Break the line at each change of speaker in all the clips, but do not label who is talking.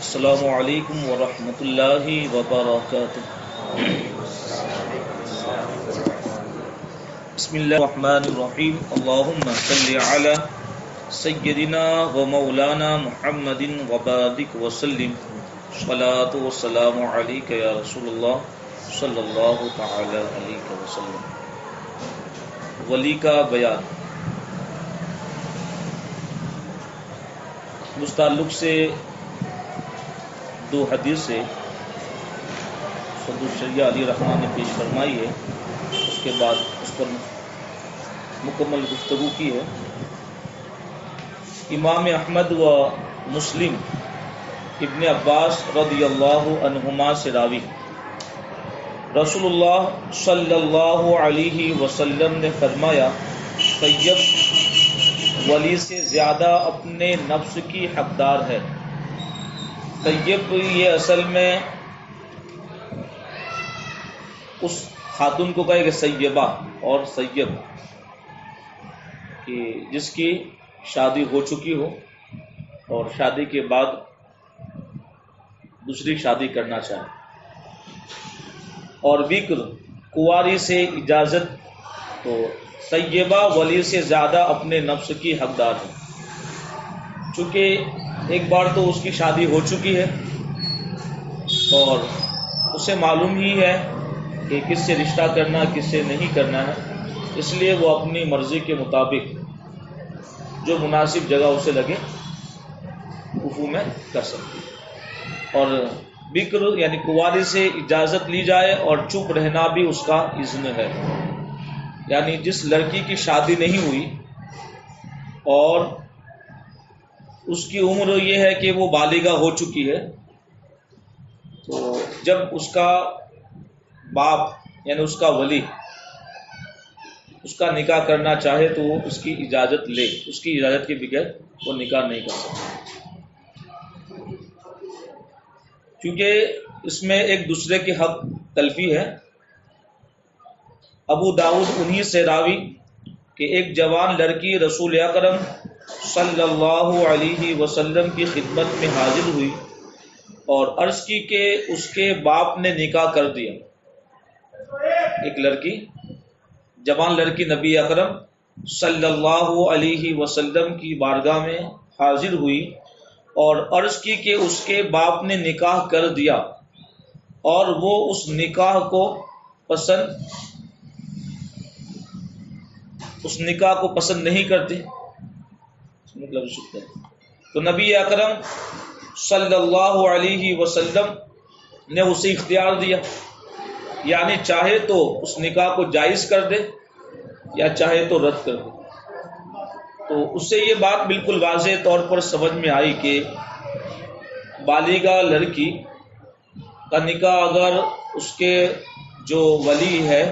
السلام علیکم ورحمۃ اللہ وبرکاتہ۔ بسم اللہ الرحمن الرحیم، اللہم صل علی سیدنا و مولانا محمد وبارک وسلم، صلاۃ و سلام علیک یا رسول اللہ صلی اللہ تعالی علیہ وسلم۔ ولی کا بیان۔ اس تعلق سے دو حدیث سے صدر الشریعہ علی رحمٰن نے پیش فرمائی ہے، اس کے بعد اس پر مکمل گفتگو کی ہے۔ امام احمد و مسلم ابن عباس رضی اللہ عنہما سے راوی، رسول اللہ صلی اللہ علیہ وسلم نے فرمایا، طیب ولی سے زیادہ اپنے نفس کی حقدار ہے۔ طیب یہ اصل میں اس خاتون کو کہے کہ سیبہ اور سید، کہ جس کی شادی ہو چکی ہو اور شادی کے بعد دوسری شادی کرنا چاہے، اور بکر کنواری سے اجازت، تو طیبہ ولی سے زیادہ اپنے نفس کی حقدار ہے، چونکہ ایک بار تو اس کی شادی ہو چکی ہے اور اسے معلوم ہی ہے کہ کس سے رشتہ کرنا کس سے نہیں کرنا ہے، اس لیے وہ اپنی مرضی کے مطابق جو مناسب جگہ اسے لگے وفو میں کر سکتی ہے۔ اور بکر یعنی کنواری سے اجازت لی جائے اور چپ رہنا بھی اس کا اذن ہے، یعنی جس لڑکی کی شادی نہیں ہوئی اور اس کی عمر یہ ہے کہ وہ بالغہ ہو چکی ہے، تو جب اس کا باپ یعنی اس کا ولی اس کا نکاح کرنا چاہے تو وہ اس کی اجازت لے، اس کی اجازت کے بغیر وہ نکاح نہیں کر سکتا، کیونکہ اس میں ایک دوسرے کے حق تلفی ہے۔ ابو داؤد انہی سے راوی کہ ایک جوان لڑکی رسول اکرم صلی اللہ علیہ وسلم کی خدمت میں حاضر ہوئی اور عرض کی کہ اس کے باپ نے نکاح کر دیا۔ ایک لڑکی، جوان لڑکی نبی اکرم صلی اللہ علیہ وسلم کی بارگاہ میں حاضر ہوئی اور عرض کی کہ اس کے باپ نے نکاح کر دیا اور وہ اس نکاح کو پسند نہیں کرتے، تو نبی اکرم صلی اللہ علیہ وسلم نے اسے اختیار دیا، یعنی چاہے تو اس نکاح کو جائز کر دے یا چاہے تو رد کر دے۔ تو اس سے یہ بات بالکل واضح طور پر سمجھ میں آئی کہ بالغہ لڑکی کا نکاح اگر اس کے جو ولی ہے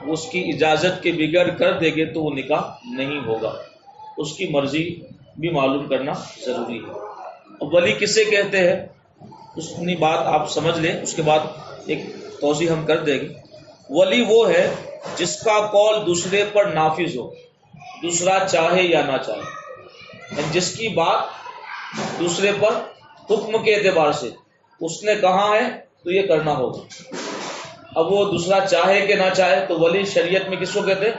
وہ اس کی اجازت کے بغیر کر دے گے تو وہ نکاح نہیں ہوگا، اس کی مرضی بھی معلوم کرنا ضروری ہے۔ اب ولی کسے کہتے ہیں اس کی بات آپ سمجھ لیں، اس کے بعد ایک توضیح ہم کر دیں گے۔ ولی وہ ہے جس کا قول دوسرے پر نافذ ہو، دوسرا چاہے یا نہ چاہے، یعنی جس کی بات دوسرے پر حکم کے اعتبار سے اس نے کہا ہے تو یہ کرنا ہوگا۔ اب وہ دوسرا چاہے کہ نہ چاہے، تو ولی شریعت میں کس کو کہتے ہیں؟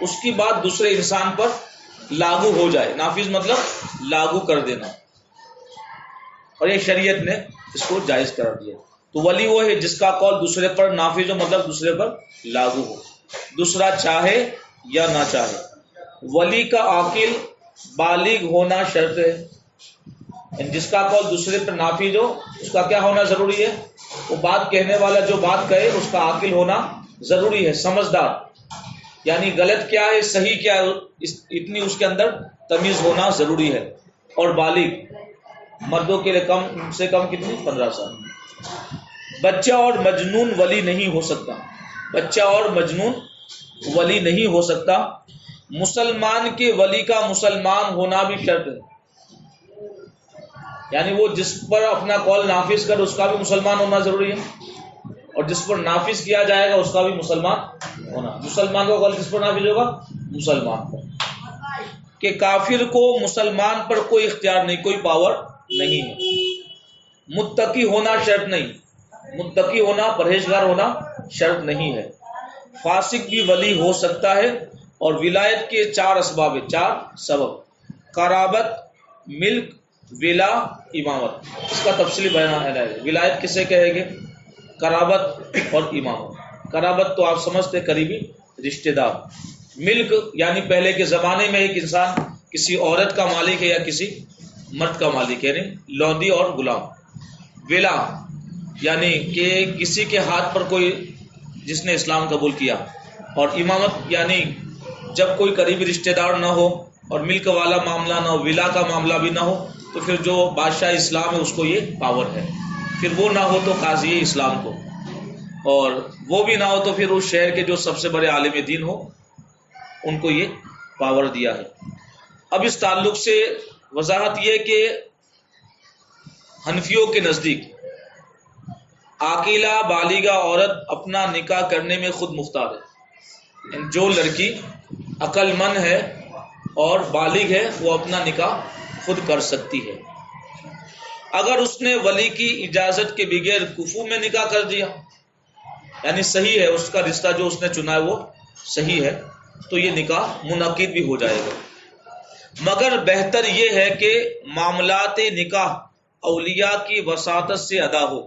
اس کی بات دوسرے انسان پر لاگو ہو جائے، نافذ مطلب لاگو کر دینا، اور یہ شریعت نے اس کو جائز قرار دیا۔ تو ولی وہ ہے جس کا قول دوسرے پر نافذ ہو، مطلب دوسرے پر لاگو ہو، دوسرا چاہے یا نہ چاہے۔ ولی کا عاقل بالغ ہونا شرط ہے، یعنی جس کا قول دوسرے پر نافذ ہو اس کا کیا ہونا ضروری ہے؟ وہ بات کہنے والا جو بات کہے اس کا عاقل ہونا ضروری ہے، سمجھدار، یعنی غلط کیا ہے صحیح کیا ہے اتنی اس کے اندر تمیز ہونا ضروری ہے، اور بالغ مردوں کے لیے کم سے کم کتنی 15 سال۔ بچہ اور مجنون ولی نہیں ہو سکتا، بچہ اور مجنون ولی نہیں ہو سکتا۔ مسلمان کے ولی کا مسلمان ہونا بھی شرط ہے، یعنی وہ جس پر اپنا قول نافذ کر اس کا بھی مسلمان ہونا ضروری ہے، اور جس پر نافذ کیا جائے گا اس کا بھی مسلمان ہونا۔ مسلمان کا قول کس پر نافذ ہوگا؟ مسلمان پر، کہ کافر کو مسلمان پر کوئی اختیار نہیں، کوئی پاور نہیں ہے۔ متقی ہونا شرط نہیں، متقی ہونا، پرہیزگار ہونا شرط نہیں ہے۔ فاسق بھی ولی ہو سکتا ہے، اور ولایت کے 4 اسباب ہیں، 4 سبب: قرابت، ملک، ولا، امامت۔ اس کا تفصیلی بیان ہے۔ ولایت کسے کہے گے؟ قرابت اور امامت۔ قرابت تو آپ سمجھتے قریبی رشتہ دار۔ ملک یعنی پہلے کے زمانے میں ایک انسان کسی عورت کا مالک ہے یا کسی مرد کا مالک ہے، یعنی لوندی اور غلام۔ ولا یعنی کہ کسی کے ہاتھ پر کوئی جس نے اسلام قبول کیا، اور امامت یعنی جب کوئی قریبی رشتہ دار نہ ہو اور ملک والا معاملہ نہ ہو، ولا کا معاملہ بھی نہ ہو، تو پھر جو بادشاہ اسلام ہے اس کو یہ پاور ہے۔ پھر وہ نہ ہو تو قاضی اسلام کو، اور وہ بھی نہ ہو تو پھر اس شہر کے جو سب سے بڑے عالم دین ہو ان کو یہ پاور دیا ہے۔ اب اس تعلق سے وضاحت یہ کہ حنفیوں کے نزدیک عاقلہ بالغہ عورت اپنا نکاح کرنے میں خود مختار ہے۔ جو لڑکی عقل مند ہے اور بالغ ہے وہ اپنا نکاح خود کر سکتی ہے۔ اگر اس نے ولی کی اجازت کے بغیر کفو میں نکاح کر دیا، یعنی صحیح ہے، اس کا رشتہ جو اس نے چنا ہے وہ صحیح ہے، تو یہ نکاح منعقد بھی ہو جائے گا۔ مگر بہتر یہ ہے کہ معاملات نکاح اولیاء کی وساطت سے ادا ہو،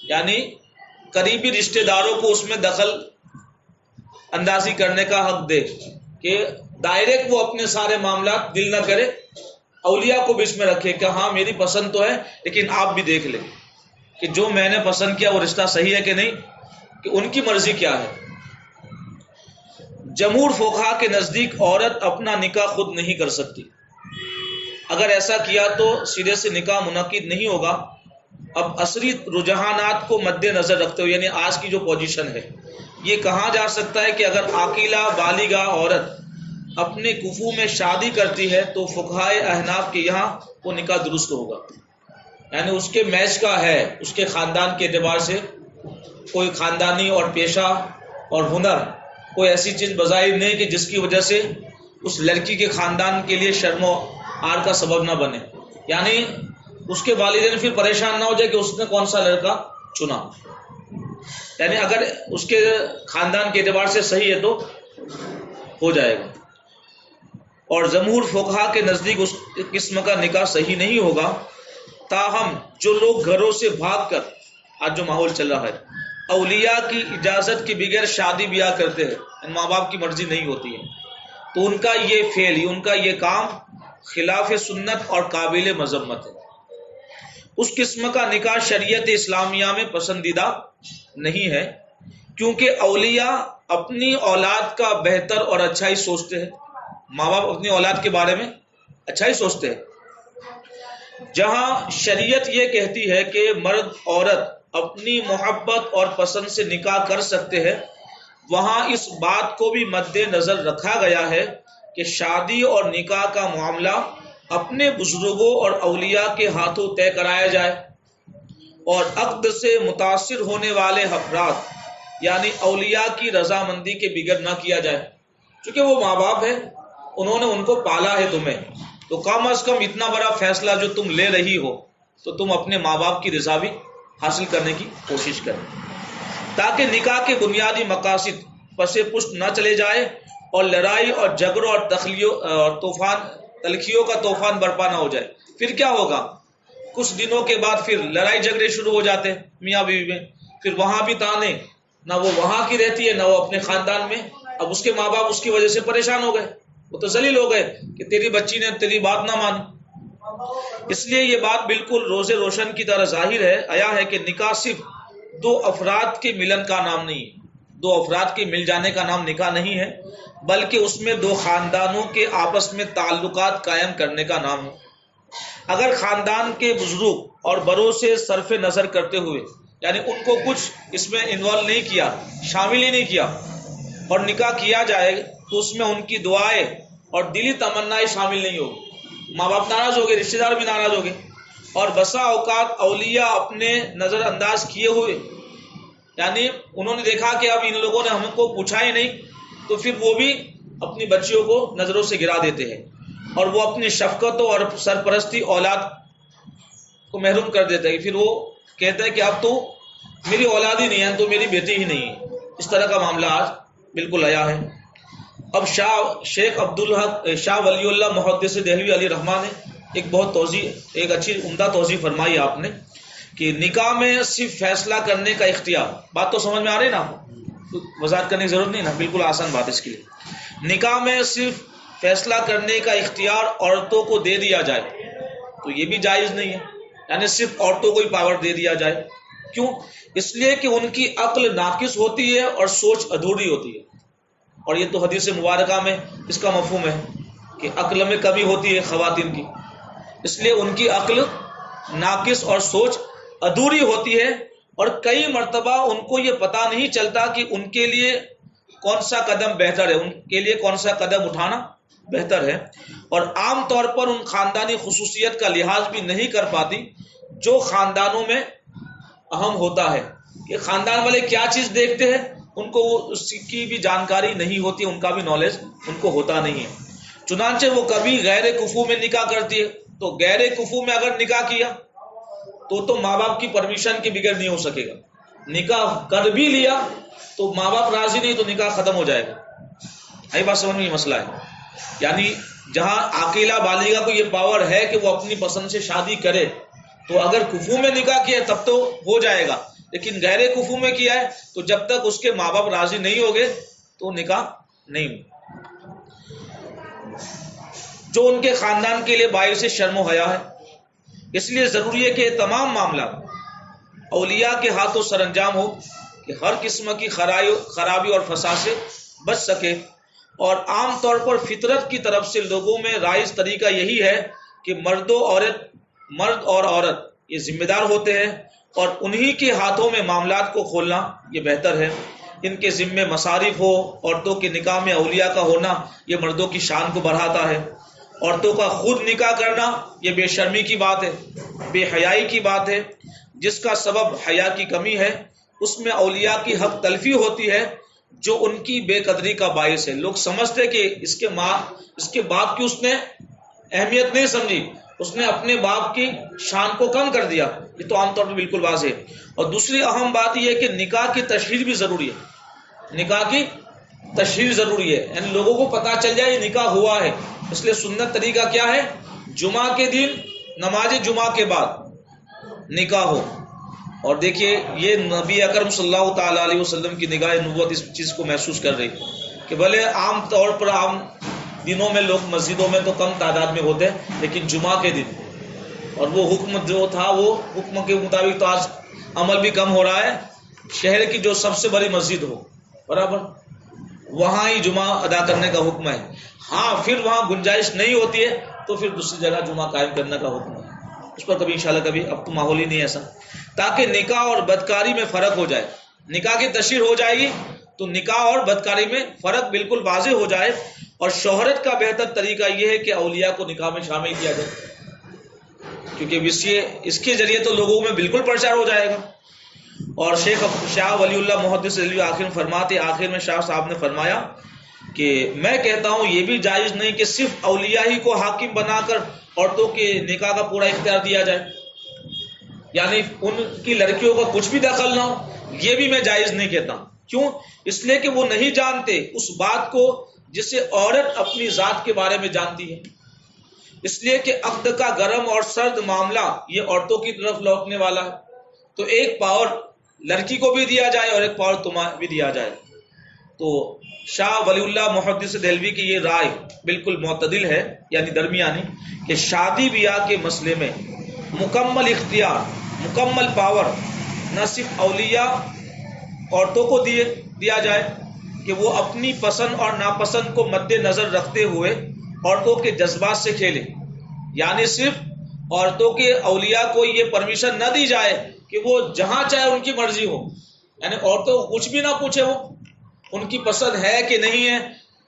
یعنی قریبی رشتہ داروں کو اس میں دخل اندازی کرنے کا حق دے، کہ ڈائریکٹ وہ اپنے سارے معاملات دل نہ کرے، اولیاء کو بھی اس میں رکھے کہ ہاں میری پسند تو ہے لیکن آپ بھی دیکھ لیں کہ جو میں نے پسند کیا وہ رشتہ صحیح ہے کہ نہیں، کہ ان کی مرضی کیا ہے۔ جمہور فقہا کے نزدیک عورت اپنا نکاح خود نہیں کر سکتی۔ اگر ایسا کیا تو سرے سے نکاح منعقد نہیں ہوگا۔ اب عصری رجحانات کو مد نظر رکھتے ہوئے، یعنی آج کی جو پوزیشن ہے، یہ کہا جا سکتا ہے کہ اگر عاقلہ بالغہ عورت اپنے کفو میں شادی کرتی ہے تو فقہائے احناف کے یہاں وہ نکاح درست ہوگا، یعنی اس کے میچ کا ہے، اس کے خاندان کے اعتبار سے کوئی خاندانی اور پیشہ اور ہنر کوئی ایسی چیز بظاہر نہیں کہ جس کی وجہ سے اس لڑکی کے خاندان کے لیے شرم و عار کا سبب نہ بنے، یعنی اس کے والدین پھر پریشان نہ ہو جائے کہ اس نے کون سا لڑکا چنا، یعنی اگر اس کے خاندان کے اعتبار سے صحیح ہے تو ہو جائے گا۔ اور جمہور فقہا کے نزدیک اس قسم کا نکاح صحیح نہیں ہوگا۔ تاہم جو لوگ گھروں سے بھاگ کر، آج جو ماحول چل رہا ہے، اولیاء کی اجازت کے بغیر شادی بیاہ کرتے ہیں، ماں باپ کی مرضی نہیں ہوتی ہے، تو ان کا یہ فعل، ان کا یہ کام خلاف سنت اور قابل مذمت ہے۔ اس قسم کا نکاح شریعت اسلامیہ میں پسندیدہ نہیں ہے، کیونکہ اولیاء اپنی اولاد کا بہتر اور اچھا ہی سوچتے ہیں، ماں باپ اپنی اولاد کے بارے میں اچھا ہی سوچتے ہیں۔ جہاں شریعت یہ کہتی ہے کہ مرد عورت اپنی محبت اور پسند سے نکاح کر سکتے ہیں، وہاں اس بات کو بھی مد نظر رکھا گیا ہے کہ شادی اور نکاح کا معاملہ اپنے بزرگوں اور اولیاء کے ہاتھوں طے کرایا جائے، اور عقد سے متاثر ہونے والے افراد یعنی اولیاء کی رضامندی کے بغیر نہ کیا جائے، چونکہ وہ ماں باپ ہیں، انہوں نے ان کو پالا ہے تمہیں، تو کم از کم اتنا بڑا فیصلہ جو تم لے رہی ہو تو تم اپنے ماں باپ کی رضا بھی حاصل کرنے کی کوشش کریں، تاکہ نکاح کے بنیادی مقاصد پس پشت نہ چلے جائے اور لڑائی اور جھگڑوں اور تلخیوں کا طوفان برپا نہ ہو جائے۔ پھر کیا ہوگا؟ کچھ دنوں کے بعد پھر لڑائی جھگڑے شروع ہو جاتے ہیں میاں بیوی میں، پھر وہاں بھی تانے، نہ وہ وہاں کی رہتی ہے نہ وہ اپنے خاندان میں۔ اب اس کے ماں باپ اس کی وجہ سے پریشان ہو گئے، وہ تو ذلیل ہو گئے کہ تیری بچی نے تیری بات نہ مانی۔ اس لیے یہ بات بالکل روز روشن کی طرح ظاہر ہے آیا ہے کہ نکاح صرف دو افراد کے ملن کا نام نہیں ہے، دو افراد کے مل جانے کا نام نکاح نہیں ہے، بلکہ اس میں دو خاندانوں کے آپس میں تعلقات قائم کرنے کا نام ہے۔ اگر خاندان کے بزرگ اور بڑوں سے صرف نظر کرتے ہوئے، یعنی ان کو کچھ اس میں انوالو نہیں کیا، شامل ہی نہیں کیا، اور نکاح کیا جائے تو اس میں ان کی دعائیں اور دلی تمنائیں شامل نہیں ہوگی، ماں باپ ناراض ہو گئے، رشتہ دار بھی ناراض ہو گئے، اور بسا اوقات اولیاء اپنے نظر انداز کیے ہوئے، یعنی انہوں نے دیکھا کہ اب ان لوگوں نے ہم کو پوچھا ہی نہیں، تو پھر وہ بھی اپنی بچیوں کو نظروں سے گرا دیتے ہیں، اور وہ اپنی شفقتوں اور سرپرستی اولاد کو محروم کر دیتا ہے، پھر وہ کہتا ہے کہ اب تو میری اولاد ہی نہیں ہے، تو میری بیٹی ہی نہیں ہے. اس طرح کا معاملہ آج بالکل آیا ہے. اب شیخ عبدالحق شاہ ولی اللہ محدث دہلوی علیہ رحمٰ نے ایک بہت توضیح، ایک اچھی عمدہ توضیح فرمائی آپ نے کہ نکاح میں صرف فیصلہ کرنے کا اختیار. بات تو سمجھ میں آ رہی نا؟ وضاحت کرنے کی ضرورت نہیں نا، بالکل آسان بات اس کے لیے. نکاح میں صرف فیصلہ کرنے کا اختیار عورتوں کو دے دیا جائے تو یہ بھی جائز نہیں ہے. یعنی صرف عورتوں کو ہی پاور دے دیا جائے. کیوں؟ اس لیے کہ ان کی عقل ناقص ہوتی ہے اور سوچ ادھوری ہوتی ہے. اور یہ تو حدیث مبارکہ میں اس کا مفہوم ہے کہ عقل میں کمی ہوتی ہے خواتین کی، اس لیے ان کی عقل ناقص اور سوچ ادھوری ہوتی ہے، اور کئی مرتبہ ان کو یہ پتہ نہیں چلتا کہ ان کے لیے کون سا قدم بہتر ہے، ان کے لیے کون سا قدم اٹھانا بہتر ہے. اور عام طور پر ان خاندانی خصوصیت کا لحاظ بھی نہیں کر پاتی جو خاندانوں میں اہم ہوتا ہے. کہ خاندان والے کیا چیز دیکھتے ہیں ان کو اس کی بھی جانکاری نہیں ہوتی، ان کا بھی نالج ان کو ہوتا نہیں ہے. چنانچہ وہ کبھی غیر کفو میں نکاح کرتی ہے، تو غیر کفو میں اگر نکاح کیا تو ماں باپ کی پرمیشن کے بغیر نہیں ہو سکے گا. نکاح کر بھی لیا تو ماں باپ راضی نہیں تو نکاح ختم ہو جائے گا. ہے بات سمجھ میں؟ یہ مسئلہ ہے. یعنی جہاں عاقلہ بالغہ کو یہ پاور ہے کہ وہ اپنی پسند سے شادی کرے، تو اگر کفو میں نکاح کیا تب تو ہو جائے گا، لیکن غیر کفو میں کیا ہے تو جب تک اس کے ماں باپ راضی نہیں ہوگے تو نکاح نہیں ہو. جو ان کے خاندان کے لیے باعث شرم و حیا ہے. اس لیے ضروری ہے کہ تمام معاملات اولیاء کے ہاتھوں سر انجام ہو کہ ہر قسم کی خرابی اور فساد سے بچ سکے. اور عام طور پر فطرت کی طرف سے لوگوں میں رائج طریقہ یہی ہے کہ مرد اور عورت یہ ذمہ دار ہوتے ہیں، اور انہی کے ہاتھوں میں معاملات کو کھولنا یہ بہتر ہے. ان کے ذمے مصارف ہو. عورتوں کے نکاح میں اولیاء کا ہونا یہ مردوں کی شان کو بڑھاتا ہے. عورتوں کا خود نکاح کرنا یہ بے شرمی کی بات ہے، بے حیائی کی بات ہے. جس کا سبب حیا کی کمی ہے، اس میں اولیاء کی حق تلفی ہوتی ہے جو ان کی بے قدری کا باعث ہے. لوگ سمجھتے کہ اس کے باپ کی اس نے اہمیت نہیں سمجھی، اس نے اپنے باپ کی شان کو کم کر دیا. یہ تو عام طور پہ بالکل واضح ہے. اور دوسری اہم بات یہ ہے کہ نکاح کی تشہیر بھی ضروری ہے. نکاح کی تشہیر ضروری ہے، یعنی لوگوں کو پتہ چل جائے یہ نکاح ہوا ہے. اس لیے سنت طریقہ کیا ہے؟ جمعہ کے دن نماز جمعہ کے بعد نکاح ہو. اور دیکھیے یہ نبی اکرم صلی اللہ تعالیٰ علیہ وسلم کی نگاہ نبوت اس چیز کو محسوس کر رہی کہ بھلے عام طور پر عام دنوں میں لوگ مسجدوں میں تو کم تعداد میں ہوتے ہیں، لیکن جمعہ کے دن، اور وہ حکم جو تھا وہ حکم کے مطابق تو آج عمل بھی کم ہو رہا ہے. شہر کی جو سب سے بڑی مسجد ہو برابر وہاں ہی جمعہ ادا کرنے کا حکم ہے. ہاں پھر وہاں گنجائش نہیں ہوتی ہے تو پھر دوسری جگہ جمعہ قائم کرنے کا حکم ہے. اس پر کبھی انشاءاللہ کبھی، اب تو ماحول ہی نہیں ایسا، تاکہ نکاح اور بدکاری میں فرق ہو جائے. نکاح کی تشہیر ہو جائے گی تو نکاح اور بدکاری میں فرق بالکل واضح ہو جائے. اور شہرت کا بہتر طریقہ یہ ہے کہ اولیاء کو نکاح میں شامل کیا جائے، کیونکہ اس کے ذریعے تو لوگوں میں بالکل پرچار ہو جائے گا. اور شاہ ولی اللہ محدث دہلوی آخر میں شاہ صاحب نے فرمایا کہ میں کہتا ہوں یہ بھی جائز نہیں کہ صرف اولیاء ہی کو حاکم بنا کر عورتوں کے نکاح کا پورا اختیار دیا جائے، یعنی ان کی لڑکیوں کا کچھ بھی دخل نہ ہو. یہ بھی میں جائز نہیں کہتا. کیوں؟ اس لیے کہ وہ نہیں جانتے اس بات کو جسے عورت اپنی ذات کے بارے میں جانتی ہے. اس لیے کہ عقد کا گرم اور سرد معاملہ یہ عورتوں کی طرف لوٹنے والا ہے. تو ایک پاور لڑکی کو بھی دیا جائے اور ایک پاور تمہیں بھی دیا جائے. تو شاہ ولی اللہ محدث دہلوی کی یہ رائے بالکل معتدل ہے، یعنی درمیانی، کہ شادی بیاہ کے مسئلے میں مکمل اختیار، مکمل پاور نہ صرف اولیاء عورتوں کو دیا جائے کہ وہ اپنی پسند اور ناپسند کو مد نظر رکھتے ہوئے عورتوں کے جذبات سے کھیلے. یعنی صرف عورتوں کے اولیاء کو یہ پرمیشن نہ دی جائے کہ وہ جہاں چاہے ان کی مرضی ہو، یعنی عورتوں کو کچھ بھی نہ پوچھے، وہ ان کی پسند ہے کہ نہیں ہے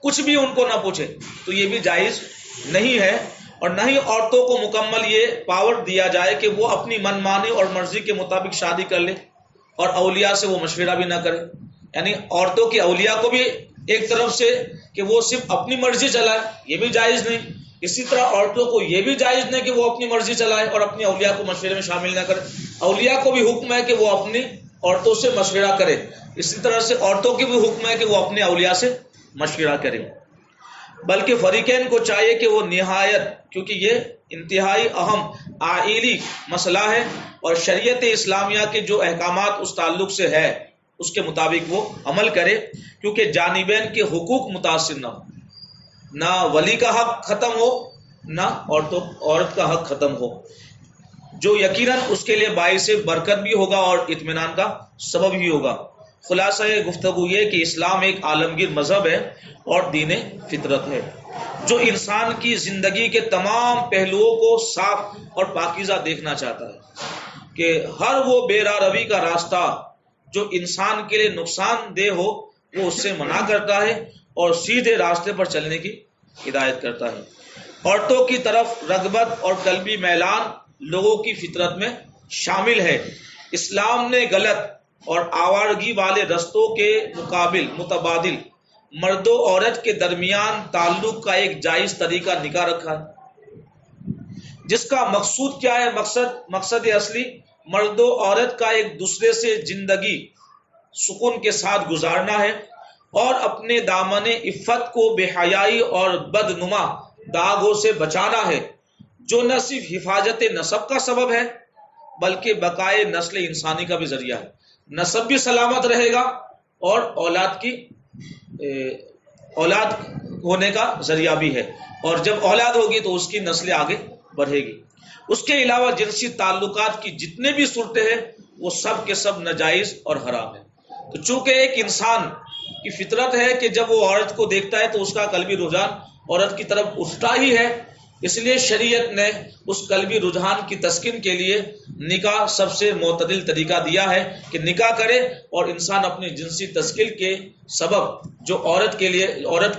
کچھ بھی ان کو نہ پوچھے، تو یہ بھی جائز نہیں ہے. اور نہ ہی عورتوں کو مکمل یہ پاور دیا جائے کہ وہ اپنی من مانی اور مرضی کے مطابق شادی کر لے اور اولیاء سے وہ مشورہ بھی نہ کرے. یعنی عورتوں کے اولیاء کو بھی ایک طرف سے کہ وہ صرف اپنی مرضی چلائے، یہ بھی جائز نہیں. اسی طرح عورتوں کو یہ بھی جائز نہیں کہ وہ اپنی مرضی چلائے اور اپنی اولیاء کو مشورے میں شامل نہ کرے. اولیاء کو بھی حکم ہے کہ وہ اپنی عورتوں سے مشورہ کرے. اسی طرح سے عورتوں کی بھی حکم ہے کہ وہ اپنے اولیاء سے مشورہ کرے. بلکہ فریقین کو چاہیے کہ وہ نہایت، کیونکہ یہ انتہائی اہم آئلی مسئلہ ہے اور شریعت اسلامیہ کے جو احکامات اس تعلق سے ہے اس کے مطابق وہ عمل کرے، کیونکہ جانبین کے حقوق متاثر نہ ہو، نہ ولی کا حق ختم ہو نہ عورت کا حق ختم ہو، جو یقیناً اس کے لیے باعث برکت بھی ہوگا اور اطمینان کا سبب ہی ہوگا. خلاصہ گفتگو یہ کہ اسلام ایک عالمگیر مذہب ہے اور دین فطرت ہے جو انسان کی زندگی کے تمام پہلوؤں کو صاف اور پاکیزہ دیکھنا چاہتا ہے کہ ہر وہ بے راہ روی کا راستہ جو انسان کے لیے نقصان دہ ہو وہ اس سے منع کرتا ہے اور سیدھے راستے پر چلنے کی ہدایت کرتا ہے. عورتوں کی طرف رغبت اور قلبی میلان لوگوں کی فطرت میں شامل ہے. اسلام نے غلط اور آوارگی والے رستوں کے متبادل مرد و عورت کے درمیان تعلق کا ایک جائز طریقہ نکاح رکھا ہے، جس کا مقصود کیا ہے؟ مقصد اصلی مرد و عورت کا ایک دوسرے سے زندگی سکون کے ساتھ گزارنا ہے اور اپنے دامن عفت کو بے حیائی اور بدنما داغوں سے بچانا ہے، جو نہ صرف حفاظت نسب کا سبب ہے بلکہ بقائے نسل انسانی کا بھی ذریعہ ہے. نسب بھی سلامت رہے گا اور اولاد ہونے کا ذریعہ بھی ہے، اور جب اولاد ہوگی تو اس کی نسلیں آگے بڑھے گی. اس کے علاوہ جنسی تعلقات کی جتنے بھی صورتیں ہیں وہ سب کے سب ناجائز اور حرام ہیں. تو چونکہ ایک انسان کی فطرت ہے کہ جب وہ عورت کو دیکھتا ہے تو اس کا قلبی رجحان عورت کی طرف اٹھتا ہی ہے، اس لیے شریعت نے اس قلبی رجحان کی تسکین کے لیے نکاح سب سے معتدل طریقہ دیا ہے کہ نکاح کرے اور انسان اپنی جنسی تسکین کے سبب جو عورت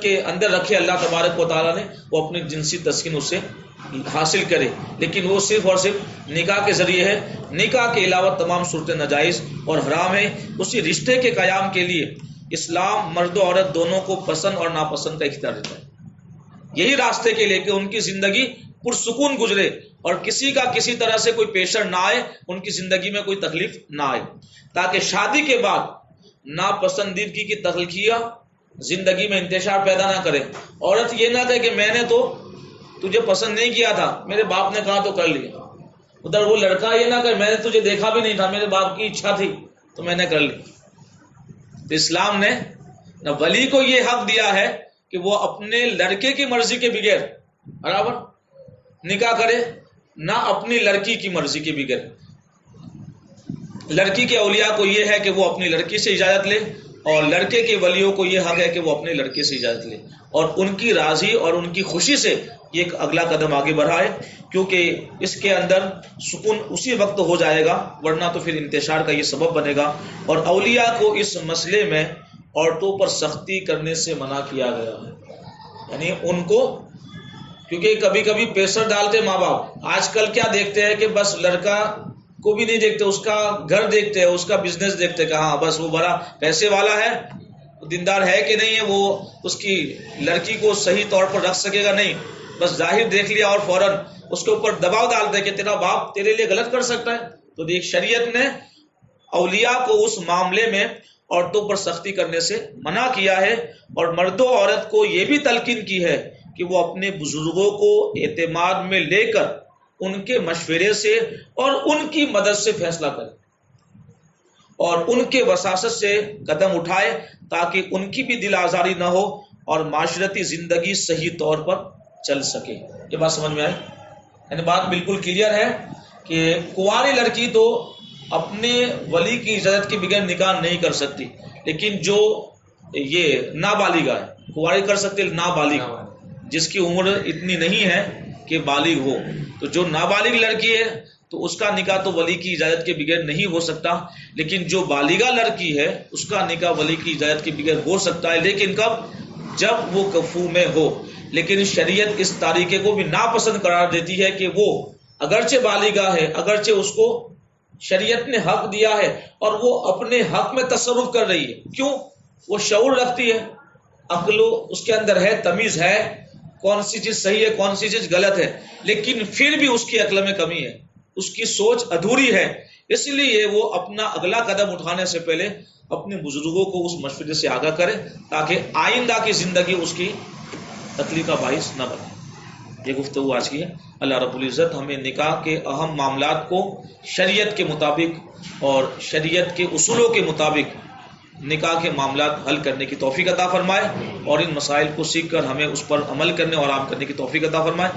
کے اندر رکھے اللہ تبارک و تعالیٰ نے، وہ اپنی جنسی تسکین اس سے حاصل کرے، لیکن وہ صرف اور صرف نکاح کے ذریعے ہے. نکاح کے علاوہ تمام صورتیں ناجائز اور حرام ہیں. اسی رشتے کے قیام کے لیے اسلام مرد و عورت دونوں کو پسند اور ناپسند کا اختیار دیتا ہے، یہی راستے کے لیے کہ ان کی زندگی پرسکون گزرے اور کسی کا کسی طرح سے کوئی پیشر نہ آئے، ان کی زندگی میں کوئی تکلیف نہ آئے، تاکہ شادی کے بعد ناپسندیدگی کی تخلیقیہ زندگی میں انتشار پیدا نہ کرے. عورت یہ نہ کہے کہ میں نے تو تجھے پسند نہیں کیا تھا، میرے باپ نے کہا تو کر لیا. ادھر وہ لڑکا یہ نہ کہے میں نے تجھے دیکھا بھی نہیں تھا، میرے باپ کی اچھا تھی تو میں نے کر لی. تو اسلام نے نہ ولی کو یہ حق دیا ہے کہ وہ اپنے لڑکے کی مرضی کے بغیر برابر نکاح کرے، نہ اپنی لڑکی کی مرضی کے بغیر. لڑکی کے اولیاء کو یہ ہے کہ وہ اپنی لڑکی سے اجازت لے اور لڑکے کے ولیوں کو یہ حق ہے کہ وہ اپنے لڑکے سے اجازت لے اور ان کی راضی اور ان کی خوشی سے یہ ایک اگلا قدم آگے بڑھائے، کیونکہ اس کے اندر سکون اسی وقت ہو جائے گا، ورنہ تو پھر انتشار کا یہ سبب بنے گا. اور اولیاء کو اس مسئلے میں عورتوں پر سختی کرنے سے منع کیا گیا ہے، یعنی ان کو، کیونکہ کبھی کبھی پریشر ڈالتے ماں باپ. آج کل کیا دیکھتے ہیں کہ بس لڑکا کو بھی نہیں دیکھتے، اس کا گھر دیکھتے ہیں، اس کا بزنس دیکھتے کہ ہاں بس وہ بڑا پیسے والا ہے، دیندار ہے کہ نہیں ہے، وہ اس کی لڑکی کو صحیح طور پر رکھ سکے گا نہیں، بس ظاہر دیکھ لیا اور فوراً اس کے اوپر دباؤ ڈالتے کہ تیرا باپ تیرے لیے غلط کر سکتا ہے. تو دیکھ شریعت نے اولیاء کو اس معاملے میں عورتوں پر سختی کرنے سے منع کیا ہے، اور مرد و عورت کو یہ بھی تلقین کی ہے کہ وہ اپنے بزرگوں کو اعتماد میں لے کر ان کے مشورے سے اور ان کی مدد سے فیصلہ کرے اور ان کے وساست سے قدم اٹھائے تاکہ ان کی بھی دل آزاری نہ ہو اور معاشرتی زندگی صحیح طور پر چل سکے. یہ بات سمجھ میں آئی؟ یعنی بات بالکل کلیئر ہے کہ کنواری لڑکی تو اپنے ولی کی اجازت کے بغیر نکاح نہیں کر سکتی، لیکن جو یہ نابالغ ہے کنواری کر سکتے، نابالغ جس کی عمر اتنی نہیں ہے کہ بالغ ہو، تو جو نابالغ لڑکی ہے تو اس کا نکاح تو ولی کی اجازت کے بغیر نہیں ہو سکتا، لیکن جو بالغہ لڑکی ہے اس کا نکاح ولی کی اجازت کے بغیر ہو سکتا ہے، لیکن کب؟ جب وہ کفو میں ہو. لیکن شریعت اس طریقے کو بھی ناپسند قرار دیتی ہے کہ وہ اگرچہ بالغہ ہے، اگرچہ اس کو شریعت نے حق دیا ہے اور وہ اپنے حق میں تصرف کر رہی ہے. کیوں؟ وہ شعور رکھتی ہے، عقل اس کے اندر ہے، تمیز ہے، کون سی چیز صحیح ہے کون سی چیز غلط ہے، لیکن پھر بھی اس کی عقل میں کمی ہے، اس کی سوچ ادھوری ہے، اس لیے وہ اپنا اگلا قدم اٹھانے سے پہلے اپنے بزرگوں کو اس مشورے سے آگاہ کرے تاکہ آئندہ کی زندگی اس کی تکلیف کا باعث نہ بنے۔ یہ گفتگو آج کی ہے۔ اللہ رب العزت ہمیں نکاح کے اہم معاملات کو شریعت کے مطابق اور شریعت کے اصولوں کے مطابق نکاح کے معاملات حل کرنے کی توفیق عطا فرمائے، اور ان مسائل کو سیکھ کر ہمیں اس پر عمل کرنے اور عام کرنے کی توفیق عطا فرمائے۔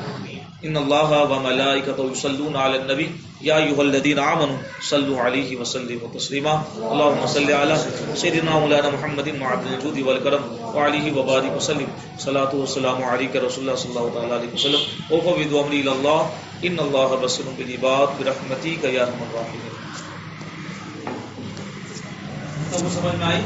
ان اللہ و ملائکتہ یصلون علی النبی یا ایھا الذین آمنوا صلوا علیہ وسلموا تسلیما اللهم صل علی سیدنا مولانا محمد معدن الجود والکرم وعلیہ وبارک وسلم صلاۃ والسلام علیک رسول اللہ صلی اللہ تعالی علیہ وسلم وفوض امری الی اللہ ان اللہ بصیر بالعباد برحمتک یا ارحم الراحمین۔ سمجھ میں آئی؟